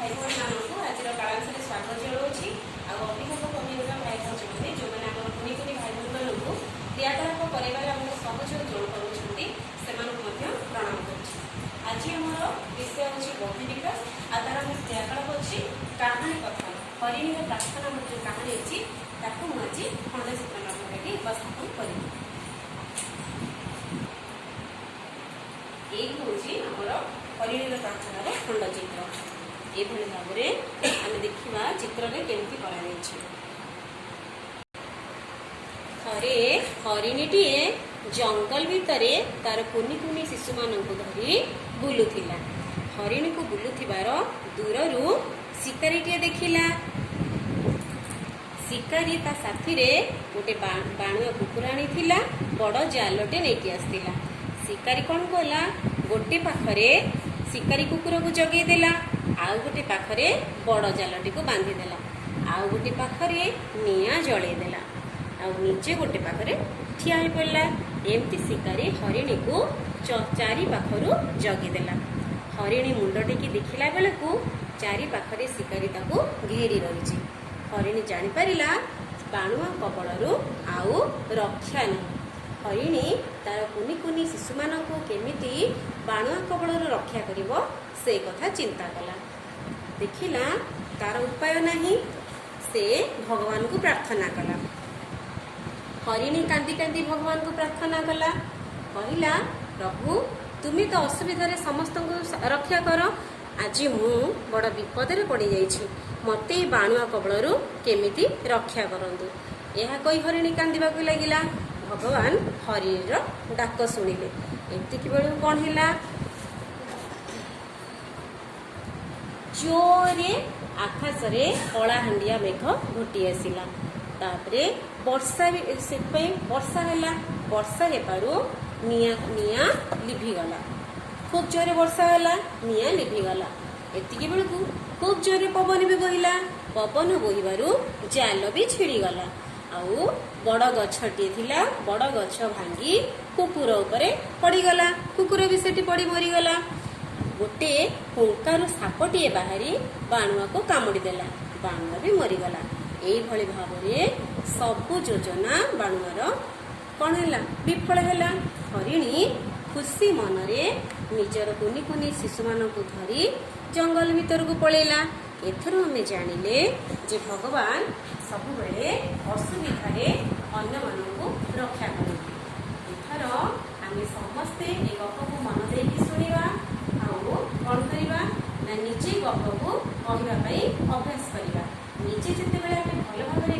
भाई भाई मानक आज कालांश स्वागत जनाऊँगी अभिभावक अभिभावक भाई भाई मैंने जो मैंने आम कुनी कुनी भाई भाई मानक क्रियाकलाप कर सहयोग जोड़ कर प्रणाम कर आज आमर विषय हूँ बुद्धि विकास आ तार आम क्रियाकलाप अच्छी कहानी कथा हरिणी प्रार्थना जो कहानी अच्छी मुझे खंडचित्र माध्यम उपस्थापन कर हरिणी प्रार्थना खंडचित्र ये भाव में आम देखा चित्र में केमती थे हरिणीटीए जंगल भितर तार कुनी कुनी शिशु मानक धरी बुलूला हरिणी को बुलुथिबार दूररू शिकारीटीए देखिला शिकारी ता साथी रे गोटे बाणुआ कुकुर आनी बड़ जालटे नहीं आसला शिकारी कौन कला गोटे पाखरे शिकारी कुकुर को जगे देला आउ गोटे पाखरे बड़ जालटी को बांधीदेला आउ गोटे पाखरे निआं जलैदेला आउ निजे गोटे पाखरे ठिया हो पड़ा एमती शिकारी हरिणी को चारि पाखरु जगीदेला हरिणी मुंड टेकी देखिला बेले को चारि पाखरे शिकारी ताको घेरी रही हरिणी जानीपारा बाणुआ कबलरू आउ रक्षा नहीं हरिणी तार कुनी कुनी शिशु मानक केमिति बाणुआ कबलरू रक्षा करिवो से कथा चिंता कला देखिला तार उपाय नहीं से भगवान को प्रार्थना कला हरिणी कांदी कांदी भगवान को प्रार्थना कला कहला प्रभु तुम्हें तो असुविधा समस्त को रक्षा कर आज मु बड़ विपद में पड़ जाइछि मते बाणुआ कबलरू केमिति रक्षा करंतु यह कही हरिणी कांदिबा को लागिला भगवान हरिणीर डाक शुणिले एतिक बेलू कौन है जोरे आकाश रे कलाहांडिया मेघ घोटी आसला तापरे वर्षा से वर्षा है वर्षा हेबारु निया लिभिगला खूब जोरे वर्षा है निया लिभिगला एतिक बेलू खूब जोरे पवन भी बहिला पवन बोहिबारु जाल भी छिड़ीगला आउ बड़ गछटी थिला बड़ गछ भांगी कुकुर उपरे पड़ीगला कुकुर भी सेठी पड़ी मरीगला गोटे हुंकारु सापटीए बाहरी बाणुआ को कामुड़ी देला बाणुआ भी मरीगला एई भली भाव में सबु योजना बाणुआर कौन है विफल है हरिणी खुशी मनरे निजर कुनी कुनी शिशु मानक धरी जंगल भीतर को पलैला एथर आम जानिले जे भगवान सब बेले असुविधा अन्य मानक रक्षा करते एथर आम समस्ते ए गप को मन देकी शुणा कौन करवा ना निजे गप को कहवाई अभ्यास करवा निजे जिते भल भाव